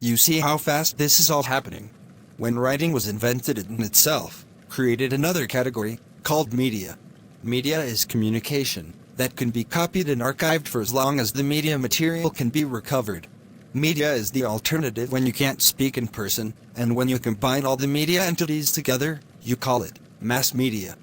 You see how fast this is all happening. When writing was invented, it in itself created another category called media. Media is communication that can be copied and archived for as long as the media material can be recovered. Media is the alternative when you can't speak in person, and when you combine all the media entities together, you call it mass media.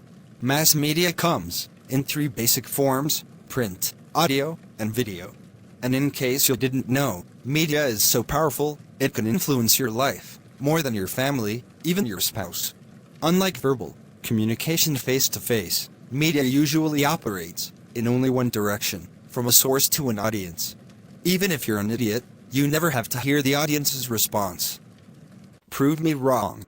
Mass media comes in three basic forms: print, audio, and video. And in case you didn't know, media is so powerful, it can influence your life more than your family, even your spouse. Unlike verbal communication face-to-face, media usually operates in only one direction, from a source to an audience. Even if you're an idiot, you never have to hear the audience's response. Prove me wrong.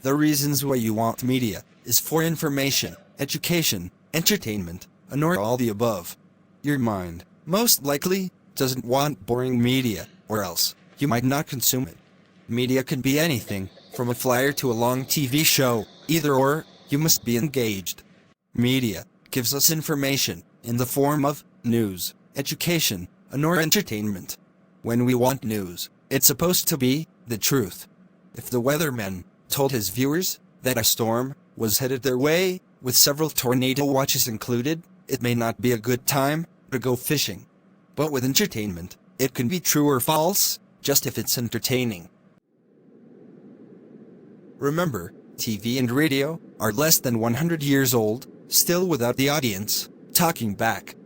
The reasons why you want media is for information, education, entertainment, and/or all the above. Your mind, most likely, doesn't want boring media, or else you might not consume it. Media can be anything, from a flyer to a long TV show. Either or, you must be engaged. Media gives us information in the form of news, education, and/or entertainment. When we want news, it's supposed to be the truth. If the weatherman told his viewers that a storm was headed their way, with several tornado watches included, it may not be a good time to go fishing. But with entertainment, it can be true or false, just if it's entertaining. Remember, TV and radio are less than 100 years old, still without the audience talking back.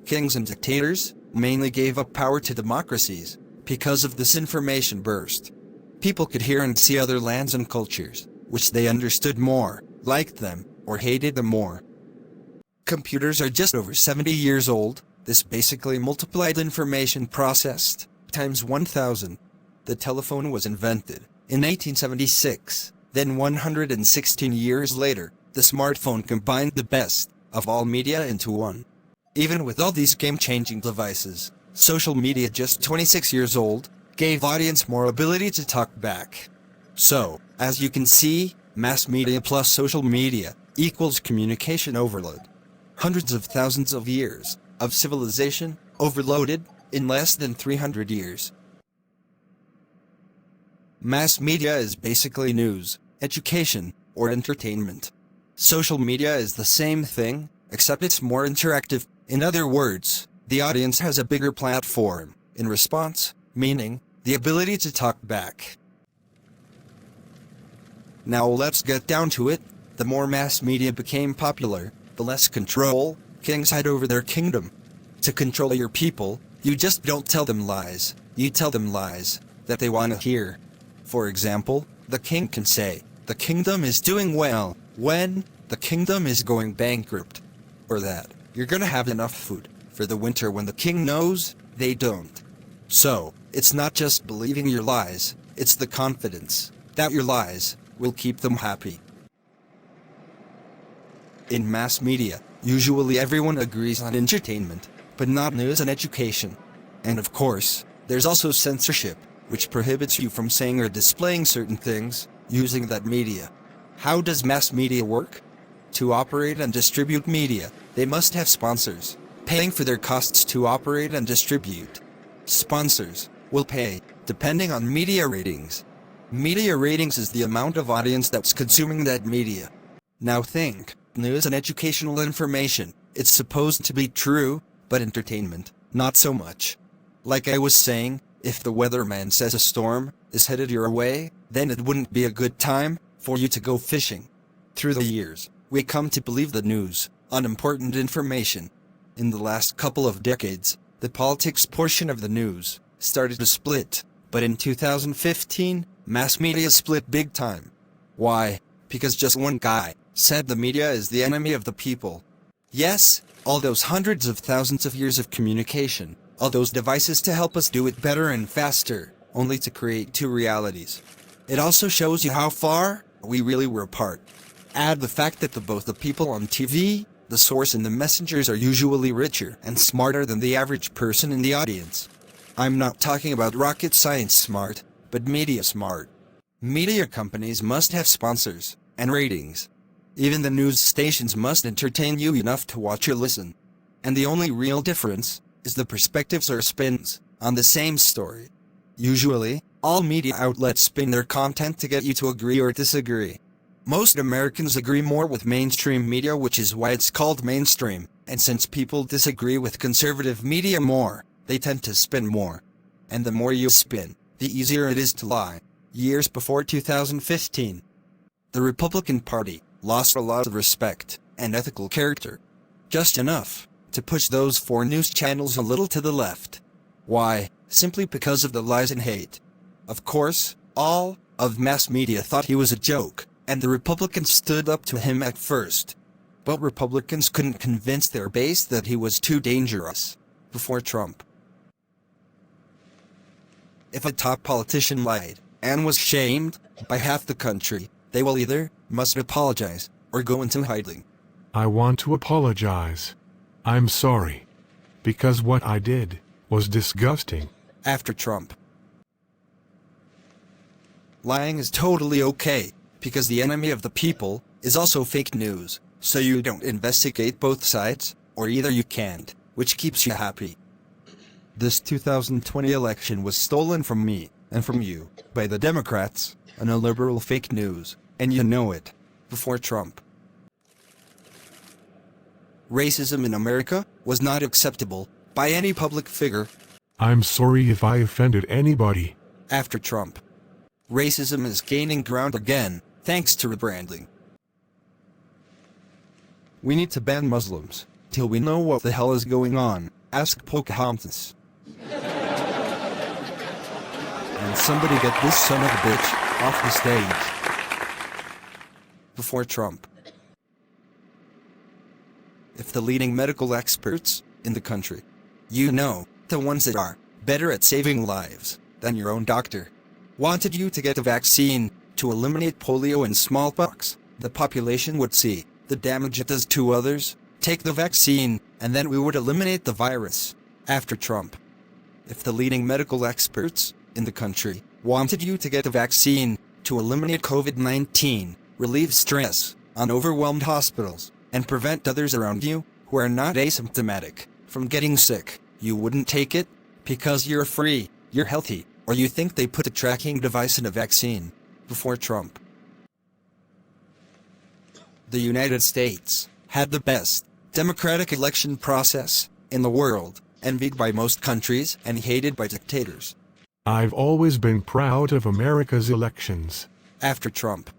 Kings and dictators mainly gave up power to democracies because of this information burst. People could hear and see other lands and cultures, which they understood more, liked them, or hated them more. Computers are just over 70 years old. This basically multiplied information processed times 1,000. The telephone was invented in 1876. Then 116 years later, the smartphone combined the best of all media into one. Even with all these game-changing devices, social media, just 26 years old, gave audience more ability to talk back. So, as you can see, mass media plus social media equals communication overload. Hundreds of thousands of years of civilization overloaded in less than 300 years. Mass media is basically news, education, or entertainment. Social media is the same thing, except it's more interactive. In other words, the audience has a bigger platform in response, meaning the ability to talk back. Now let's get down to it. The more mass media became popular, the less control kings had over their kingdom. To control your people, you just don't tell them lies. You tell them lies that they want to hear. For example, the king can say, "The kingdom is doing well," when the kingdom is going bankrupt. Or that you're gonna have enough food for the winter when the king knows they don't. So, it's not just believing your lies, it's the confidence that your lies will keep them happy. In mass media, usually everyone agrees on entertainment, but not news and education. And of course, there's also censorship, which prohibits you from saying or displaying certain things using that media. How does mass media work? To operate and distribute media, they must have sponsors, paying for their costs to operate and distribute. Sponsors will pay, depending on media ratings. Media ratings is the amount of audience that's consuming that media. Now think, news and educational information, it's supposed to be true, but entertainment, not so much. Like I was saying, if the weatherman says a storm is headed your way, then it wouldn't be a good time for you to go fishing. Through the years, we come to believe the news, unimportant information. In the last couple of decades, the politics portion of the news started to split, but in 2015, mass media split big time. Why? Because just one guy said the media is the enemy of the people. Yes, all those hundreds of thousands of years of communication, all those devices to help us do it better and faster, only to create two realities. It also shows you how far we really were apart. Add the fact that both the people on TV, the source, and the messengers are usually richer and smarter than the average person in the audience. I'm not talking about rocket science smart, but media smart. Media companies must have sponsors and ratings. Even the news stations must entertain you enough to watch or listen. And the only real difference is the perspectives or spins on the same story. Usually, all media outlets spin their content to get you to agree or disagree. Most Americans agree more with mainstream media, which is why it's called mainstream, and since people disagree with conservative media more, they tend to spin more. And the more you spin, the easier it is to lie. Years before 2015, the Republican Party lost a lot of respect and ethical character. Just enough to push those 4 news channels a little to the left. Why? Simply because of the lies and hate. Of course, all of mass media thought he was a joke, and the Republicans stood up to him at first. But Republicans couldn't convince their base that he was too dangerous. Before Trump, if a top politician lied and was shamed by half the country, they will either must apologize or go into hiding. I want to apologize. I'm sorry. Because what I did was disgusting. After Trump, lying is totally okay, because the enemy of the people is also fake news, so you don't investigate both sides, or either you can't, which keeps you happy. This 2020 election was stolen from me, and from you, by the Democrats, and a liberal fake news, and you know it. Before Trump, racism in America was not acceptable by any public figure. I'm sorry if I offended anybody. After Trump, racism is gaining ground again, thanks to rebranding. We need to ban Muslims, till we know what the hell is going on, asked Pocahontas. And somebody get this son of a bitch off the stage. Before Trump, if the leading medical experts in the country, you know, the ones that are better at saving lives than your own doctor, wanted you to get the vaccine to eliminate polio and smallpox, the population would see the damage it does to others, take the vaccine, and then we would eliminate the virus. After Trump, if the leading medical experts in the country wanted you to get the vaccine to eliminate COVID-19, relieve stress on overwhelmed hospitals, and prevent others around you who are not asymptomatic from getting sick, you wouldn't take it because you're free, you're healthy, or you think they put a tracking device in a vaccine. Before Trump, the United States had the best democratic election process in the world, envied by most countries and hated by dictators. I've always been proud of America's elections. After Trump,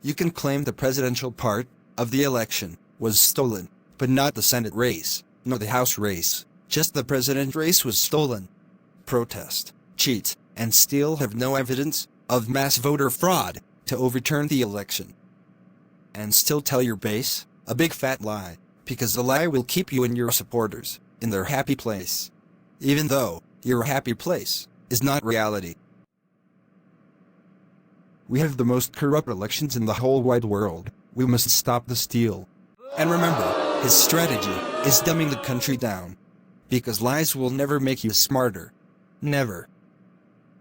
you can claim the presidential part of the election was stolen, but not the Senate race, nor the House race, just the president race was stolen. Protest, cheat, and steal have no evidence of mass voter fraud to overturn the election. And still tell your base a big fat lie, because the lie will keep you and your supporters in their happy place, even though your happy place is not reality. We have the most corrupt elections in the whole wide world. We must stop the steal. And remember, his strategy is dumbing the country down, because lies will never make you smarter. Never.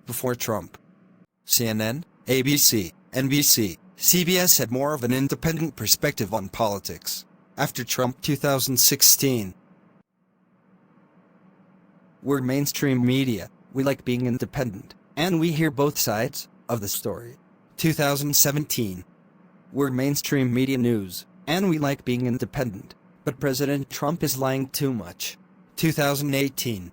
Before Trump, CNN, ABC, NBC, CBS had more of an independent perspective on politics. After Trump 2016, we're mainstream media, we like being independent, and we hear both sides of the story. 2017, we're mainstream media news, and we like being independent, but President Trump is lying too much. 2018,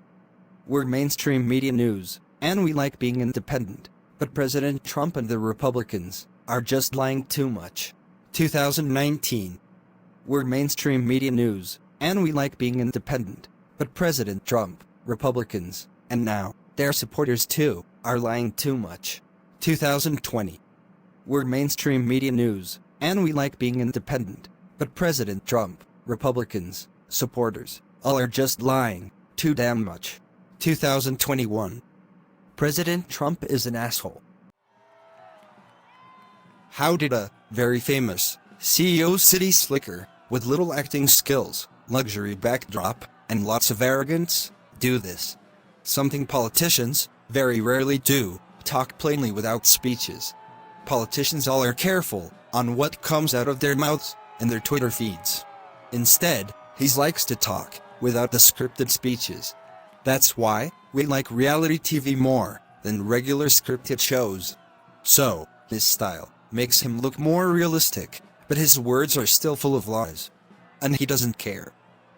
we're mainstream media news, and we like being independent, but President Trump and the Republicans are just lying too much. 2019, we're mainstream media news, and we like being independent, but President Trump, Republicans, and now their supporters too, are lying too much. 2020, we're mainstream media news, and we like being independent, but President Trump, Republicans, supporters, all are just lying too damn much. 2021, President Trump is an asshole. How did a very famous CEO city slicker with little acting skills, luxury backdrop, and lots of arrogance do this? Something politicians very rarely do, talk plainly without speeches. Politicians all are careful on what comes out of their mouths and their Twitter feeds. Instead, he likes to talk without the scripted speeches. That's why we like reality TV more than regular scripted shows. So, his style makes him look more realistic, but his words are still full of lies. And he doesn't care.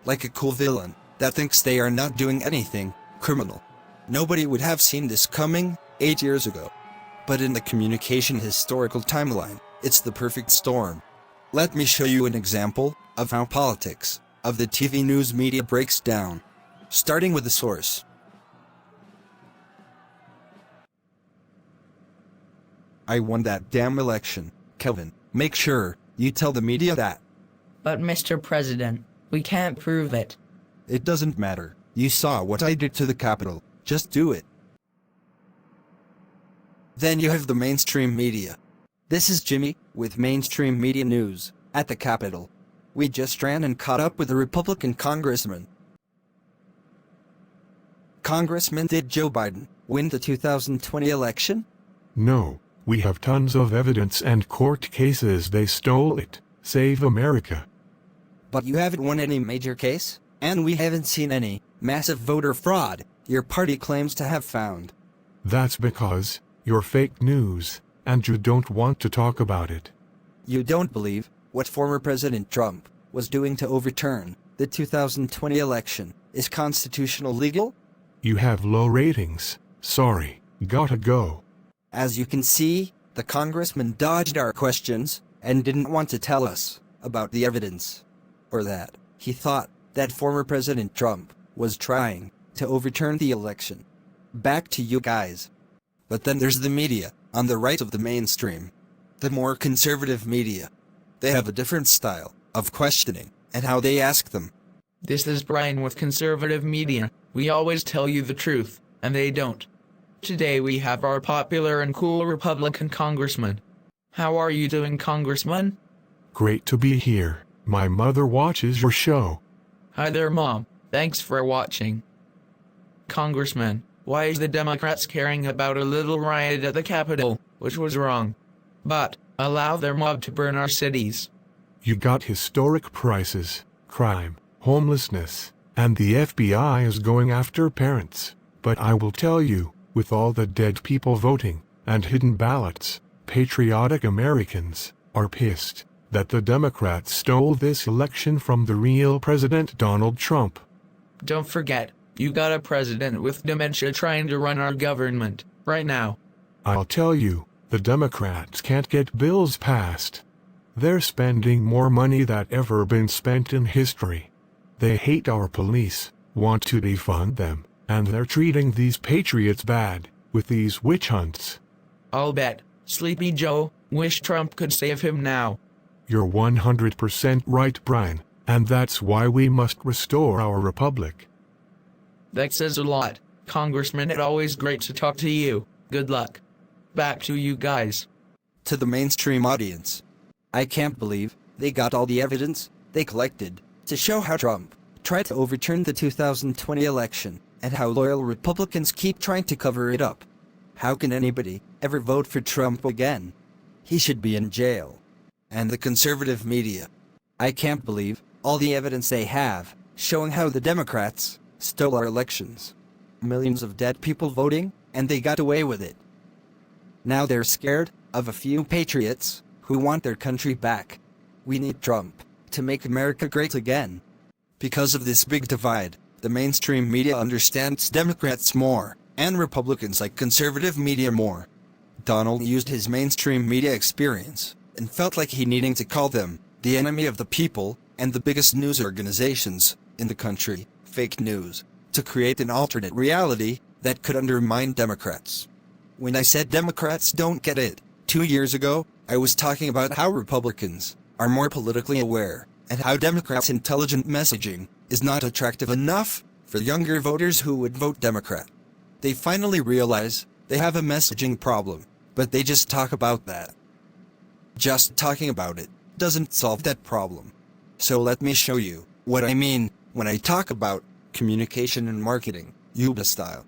Like a cool villain that thinks they are not doing anything criminal. Nobody would have seen this coming 8 years ago. But in the communication historical timeline, it's the perfect storm. Let me show you an example of how politics of the TV news media breaks down. Starting with the source. I won that damn election, Kelvin. Make sure you tell the media that. But Mr. President, we can't prove it. It doesn't matter. You saw what I did to the Capitol. Just do it. Then you have the mainstream media. This is Jimmy with mainstream media news at the Capitol. We just ran and caught up with a Republican congressman. Congressman, did Joe Biden win the 2020 election? No, we have tons of evidence and court cases they stole it. Save America. But you haven't won any major case, and we haven't seen any massive voter fraud your party claims to have found. That's because you're fake news, and you don't want to talk about it. You don't believe what former President Trump was doing to overturn the 2020 election is constitutional legal? You have low ratings. Sorry, gotta go. As you can see, the congressman dodged our questions and didn't want to tell us about the evidence. Or that he thought that former President Trump was trying to overturn the election. Back to you guys. But then there's the media on the right of the mainstream. The more conservative media. They have a different style of questioning and how they ask them. This is Brian with conservative media. We always tell you the truth, and they don't. Today we have our popular and cool Republican congressman. How are you doing, Congressman? Great to be here. My mother watches your show. Hi there, Mom. Thanks for watching. Congressman, why is the Democrats caring about a little riot at the Capitol, which was wrong? But allow their mob to burn our cities. You got historic prices, crime, homelessness, and the FBI is going after parents. But I will tell you, with all the dead people voting and hidden ballots, patriotic Americans are pissed that the Democrats stole this election from the real President Donald Trump. Don't forget, you got a president with dementia trying to run our government right now. I'll tell you, the Democrats can't get bills passed. They're spending more money than ever been spent in history. They hate our police, want to defund them, and they're treating these patriots bad with these witch hunts. I'll bet Sleepy Joe wish Trump could save him now. You're 100% right, Brian, and that's why we must restore our republic. That says a lot, Congressman. It's always great to talk to you. Good luck. Back to you guys. To the mainstream audience. I can't believe they got all the evidence they collected to show how Trump tried to overturn the 2020 election and how loyal Republicans keep trying to cover it up. How can anybody ever vote for Trump again? He should be in jail. And the conservative media. I can't believe all the evidence they have showing how the Democrats stole our elections. Millions of dead people voting, and they got away with it. Now they're scared of a few patriots who want their country back. We need Trump to make America great again. Because of this big divide, the mainstream media understands Democrats more, and Republicans like conservative media more. Donald used his mainstream media experience and felt like he needing to call them the enemy of the people and the biggest news organizations in the country, fake news, to create an alternate reality that could undermine Democrats. When I said Democrats don't get it, 2 years ago, I was talking about how Republicans are more politically aware and how Democrats' intelligent messaging is not attractive enough for younger voters who would vote Democrat. They finally realize they have a messaging problem, but they just talk about that. Just talking about it doesn't solve that problem. So let me show you what I mean when I talk about communication and marketing, Yuba style.